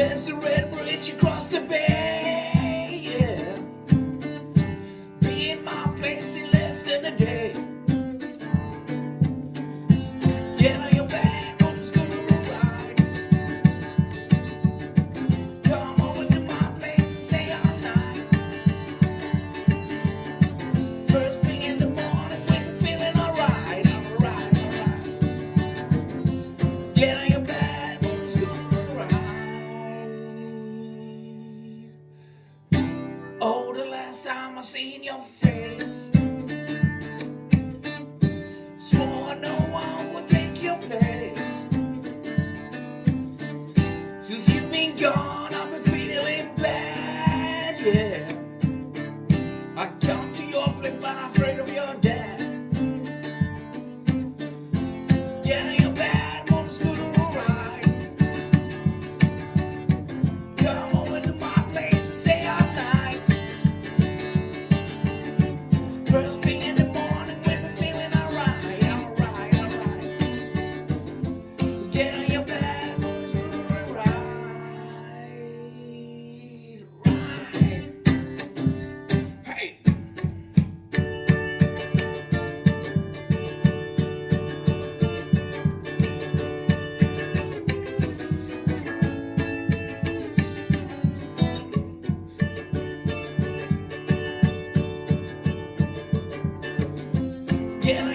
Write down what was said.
There's a red bridge across the bay, yeah. Be in my place in less than a day. Get on your back, on the scooter ride. Come over to my place and stay all night. First thing in the morning when you're feeling alright, alright, alright. Get on your back, on the scooter ride. Oh, the last time I seen your face, swore no one would take your place. Since you've been gone, I've been feeling bad, yeah. I come to your place, but I'm afraid of your dad. Get on your bad motor scooter ride. Come over to my place and stay all night. First thing in the morning when we're feeling alright, alright, alright. Get on your bad motor scooter ride, ride. Hey. Get on